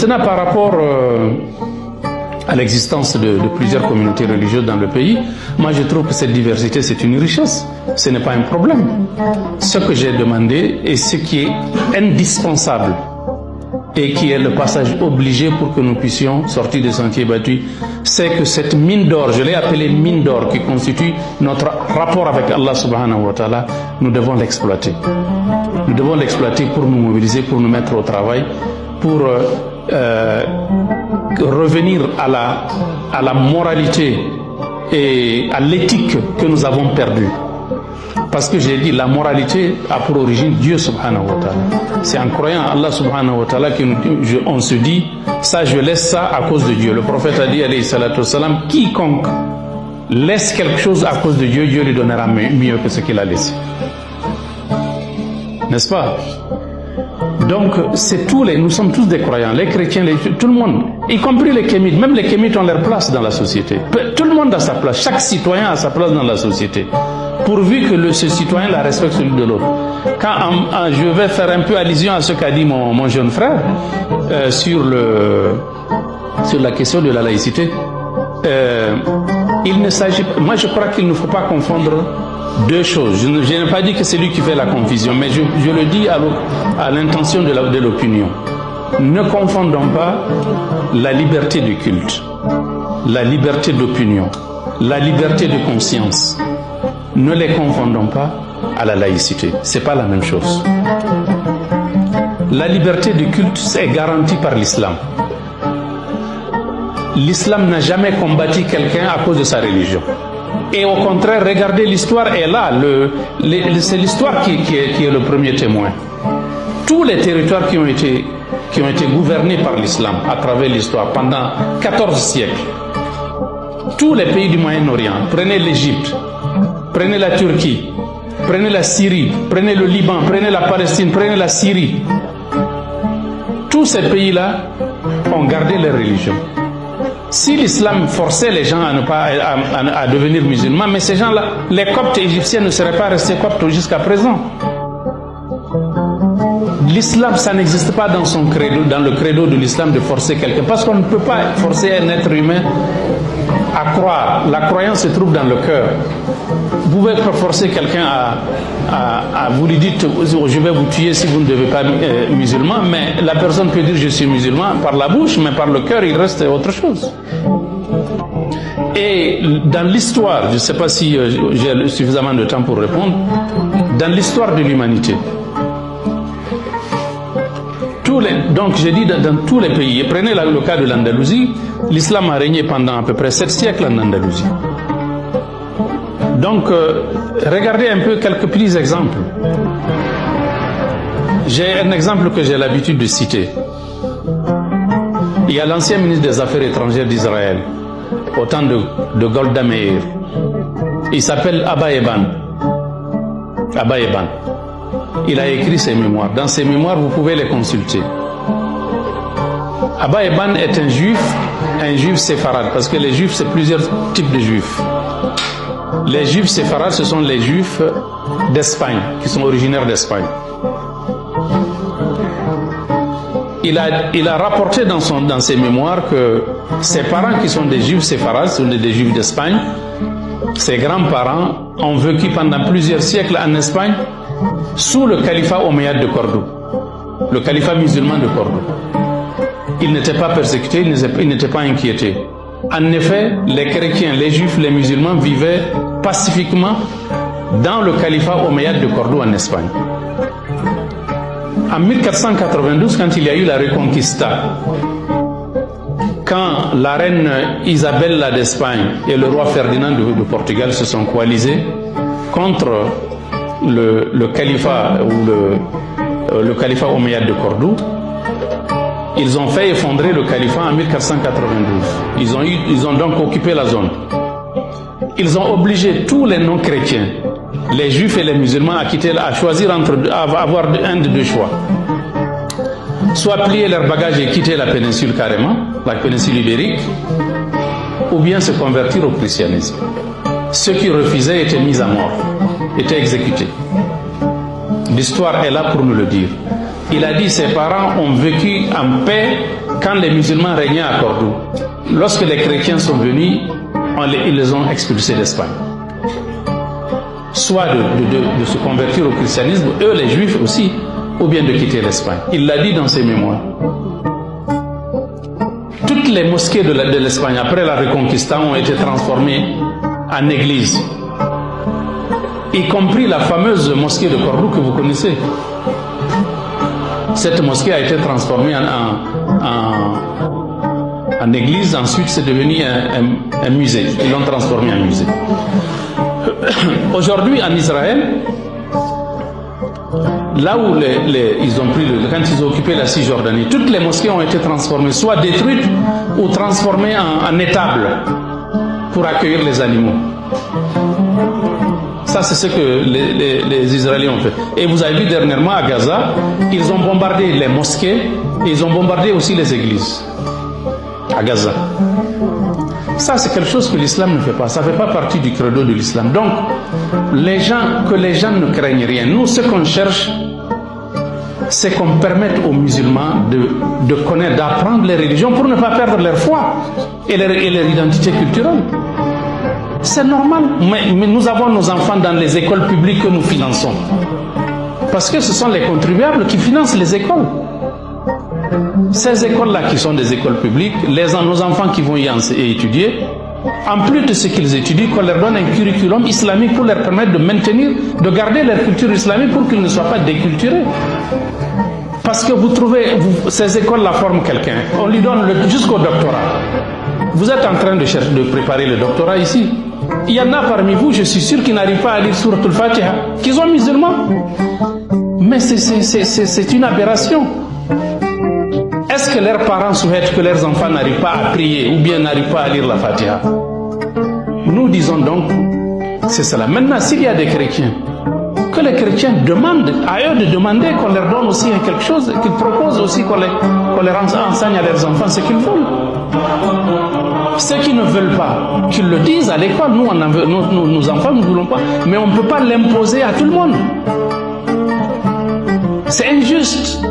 Maintenant, par rapport à l'existence de plusieurs communautés religieuses dans le pays, moi je trouve que cette diversité c'est une richesse, ce n'est pas un problème. Ce que j'ai demandé et ce qui est indispensable et qui est le passage obligé pour que nous puissions sortir des sentiers battus, c'est que cette mine d'or, je l'ai appelée mine d'or, qui constitue notre rapport avec Allah subhanahu wa ta'ala, nous devons l'exploiter. Nous devons l'exploiter pour nous mobiliser, pour nous mettre au travail, pour revenir à la moralité et à l'éthique que nous avons perdue. Parce que j'ai dit, la moralité a pour origine Dieu subhanahu wa ta'ala. C'est en croyant à Allah subhanahu wa ta'ala qu'on se dit, ça je laisse ça à cause de Dieu. Le prophète a dit, alayhi salatu wassalam, quiconque laisse quelque chose à cause de Dieu, Dieu lui donnera mieux que ce qu'il a laissé. N'est-ce pas? Donc, nous sommes tous des croyants, les chrétiens, tout le monde, y compris les kémites. Même les kémites ont leur place dans la société. Tout le monde a sa place, chaque citoyen a sa place dans la société. Pourvu que ce citoyen la respecte celui de l'autre. Quand je vais faire un peu allusion à ce qu'a dit mon jeune frère sur la question de la laïcité, moi je crois qu'il ne faut pas confondre deux choses. Je n'ai pas dit que c'est lui qui fait la confusion, mais je le dis à l'intention de l'opinion. Ne confondons pas la liberté de culte, la liberté d'opinion, la liberté de conscience. Ne les confondons pas à la laïcité. C'est pas la même chose. La liberté de culte est garantie par l'islam. L'islam n'a jamais combattu quelqu'un à cause de sa religion. Et au contraire, regardez, l'histoire est là. C'est l'histoire qui est le premier témoin. Tous les territoires qui ont été gouvernés par l'islam à travers l'histoire pendant 14 siècles, tous les pays du Moyen-Orient, prenez l'Égypte, prenez la Turquie, prenez la Syrie, prenez le Liban, prenez la Palestine, prenez la Syrie. Tous ces pays-là ont gardé leur religion. Si l'islam forçait les gens à devenir musulmans, mais ces gens-là, les Coptes égyptiens ne seraient pas restés Coptes jusqu'à présent. L'islam, ça n'existe pas dans le credo de l'islam de forcer quelqu'un, parce qu'on ne peut pas forcer un être humain à croire. La croyance se trouve dans le cœur. Vous pouvez pas forcer quelqu'un vous lui dites je vais vous tuer si vous ne devez pas être musulman, mais la personne peut dire je suis musulman par la bouche, mais par le cœur il reste autre chose. Et dans l'histoire, je ne sais pas si j'ai suffisamment de temps pour répondre, dans l'histoire de l'humanité, donc j'ai dit dans tous les pays, prenez le cas de l'Andalousie, l'islam a régné pendant à peu près 7 siècles en Andalousie. Donc, regardez un peu quelques petits exemples. J'ai un exemple que j'ai l'habitude de citer. Il y a l'ancien ministre des Affaires étrangères d'Israël, au temps de Golda Meir. Il s'appelle Abba Eban. Abba Eban. Il a écrit ses mémoires. Dans ses mémoires, vous pouvez les consulter. Abba Eban est un juif séfarade, parce que les juifs, c'est plusieurs types de juifs. Les juifs séfarades, ce sont les juifs d'Espagne, qui sont originaires d'Espagne. Il a rapporté dans ses mémoires que ses parents, qui sont des juifs séfarades, sont des juifs d'Espagne, ses grands-parents ont vécu pendant plusieurs siècles en Espagne sous le califat omeyyade de Cordoue, le califat musulman de Cordoue. Ils n'étaient pas persécutés, ils n'étaient pas inquiétés. En effet, les chrétiens, les juifs, les musulmans vivaient pacifiquement dans le califat omeyyade de Cordoue en Espagne. En 1492, quand il y a eu la Reconquista, quand la reine Isabella d'Espagne et le roi Ferdinand de Portugal se sont coalisés contre le califat ou le califat omeyyade de Cordoue, ils ont fait effondrer le califat en 1492. Ils ont donc occupé la zone. Ils ont obligé tous les non-chrétiens, les juifs et les musulmans, à choisir à avoir un de deux choix. Soit plier leurs bagages et quitter la péninsule carrément, la péninsule ibérique, ou bien se convertir au christianisme. Ceux qui refusaient étaient mis à mort, étaient exécutés. L'histoire est là pour nous le dire. Il a dit ses parents ont vécu en paix quand quand les musulmans régnaient à Cordoue, lorsque les chrétiens sont venus, ils les ont expulsés d'Espagne. Soit de se convertir au christianisme, eux les juifs aussi, ou bien de quitter l'Espagne. Il l'a dit dans ses mémoires. Toutes les mosquées de l'Espagne, après la Reconquista, ont été transformées en églises. Y compris la fameuse mosquée de Cordoue que vous connaissez. Cette mosquée a été transformée en église, ensuite c'est devenu un musée. Ils l'ont transformé en musée. Aujourd'hui en Israël, là où ils ont pris quand ils ont occupé la Cisjordanie, toutes les mosquées ont été transformées, soit détruites ou transformées en étables pour accueillir les animaux. Ça, c'est ce que les Israéliens ont fait. Et vous avez vu dernièrement à Gaza, ils ont bombardé les mosquées et ils ont bombardé aussi les églises à Gaza. Ça, c'est quelque chose que l'islam ne fait pas. Ça ne fait pas partie du credo de l'islam. Donc, que les gens ne craignent rien. Nous, ce qu'on cherche, c'est qu'on permette aux musulmans de connaître, d'apprendre les religions pour ne pas perdre leur foi et leur identité culturelle. C'est normal, mais nous avons nos enfants dans les écoles publiques que nous finançons. Parce que ce sont les contribuables qui financent les écoles. Ces écoles-là qui sont des écoles publiques, nos enfants qui vont y étudier, en plus de ce qu'ils étudient, qu'on leur donne un curriculum islamique pour leur permettre de garder leur culture islamique pour qu'ils ne soient pas déculturés. Parce que vous trouvez, ces écoles-là forment quelqu'un, on lui donne jusqu'au doctorat. Vous êtes en train de préparer le doctorat ici. Il y en a parmi vous, je suis sûr, qui n'arrivent pas à lire Sourate al-Fatiha, qui sont musulmans. Mais c'est une aberration. Est-ce que leurs parents souhaitent que leurs enfants n'arrivent pas à prier ou bien n'arrivent pas à lire la Fatiha? Nous disons donc, c'est cela. Maintenant, s'il y a des chrétiens, que les chrétiens demandent à eux de demander qu'on leur donne aussi quelque chose, qu'ils proposent aussi qu'on leur enseigne à leurs enfants ce qu'ils veulent. Ceux qui ne veulent pas, qu'ils le disent à l'école. Nous, nos enfants, nous ne voulons pas, mais on ne peut pas l'imposer à tout le monde. C'est injuste.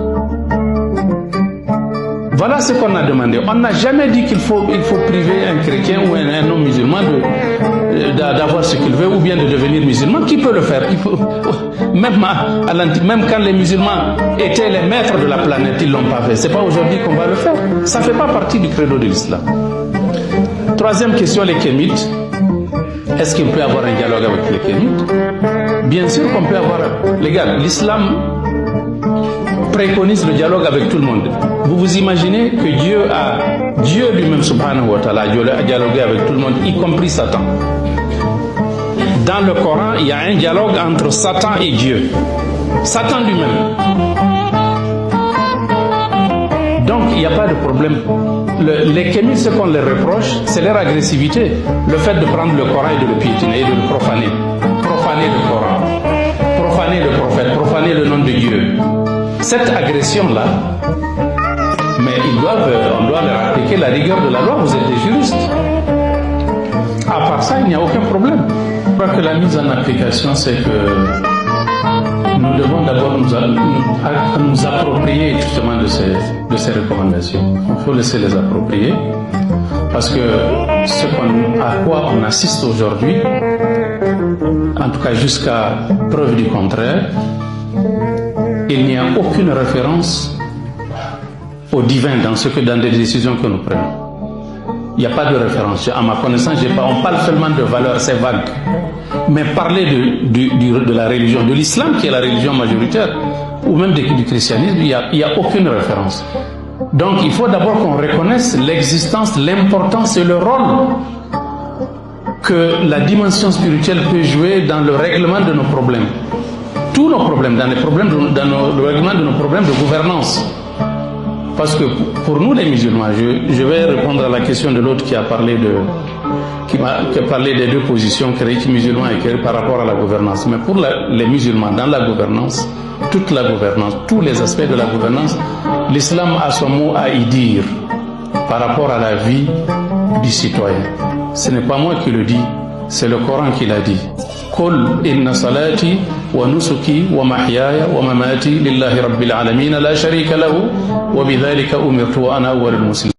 Voilà ce qu'on a demandé. On n'a jamais dit qu'il faut priver un chrétien ou un homme musulman d'avoir ce qu'il veut ou bien de devenir musulman. Qui peut le faire? Même quand les musulmans étaient les maîtres de la planète, ils ne l'ont pas fait. Ce n'est pas aujourd'hui qu'on va le faire. Ça ne fait pas partie du credo de l'islam. Troisième question, les kémites. Est-ce qu'il peut y avoir un dialogue avec les kémites? Bien sûr qu'on peut avoir. Les gars, l'islam préconise le dialogue avec tout le monde. Vous vous imaginez que Dieu lui-même, subhanahu wa ta'ala, a dialogué avec tout le monde, y compris Satan. Dans le Coran, il y a un dialogue entre Satan et Dieu. Satan lui-même. Donc, il n'y a pas de problème. Les kémites, ce qu'on leur reproche, c'est leur agressivité. Le fait de prendre le Coran et de le piétiner et de le profaner. Profaner le Coran. Profaner le prophète. Profaner le nom de Dieu. Cette agression-là, mais on doit leur appliquer la rigueur de la loi. Vous êtes des juristes. À part ça, il n'y a aucun problème. Je crois que la mise en application, c'est que nous devons d'abord nous approprier justement de ces recommandations. Il faut laisser les approprier parce que à quoi on assiste aujourd'hui, en tout cas jusqu'à preuve du contraire, il n'y a aucune référence au divin dans des décisions que nous prenons. Il n'y a pas de référence. À ma connaissance, on parle seulement de valeurs, c'est vague. Mais parler de la religion, de l'islam qui est la religion majoritaire, ou même du christianisme, il n'y a aucune référence. Donc il faut d'abord qu'on reconnaisse l'existence, l'importance et le rôle que la dimension spirituelle peut jouer dans le règlement de nos problèmes. Tous nos problèmes, dans le règlement de nos problèmes de gouvernance. Parce que pour nous les musulmans, je vais répondre à la question de l'autre qui a parlé des deux positions musulmans et par rapport à la gouvernance. Mais pour les musulmans, dans la gouvernance, toute la gouvernance, tous les aspects de la gouvernance, l'islam a son mot à y dire par rapport à la vie du citoyen. Ce n'est pas moi qui le dis, C'est le Coran qui l'a dit. Qul inna salati wa nusuki wa mahyaya wa mamati lillahi rabbil alamin la sharika lahu wa bidhalika umirtu wa ana awwalul muslimin.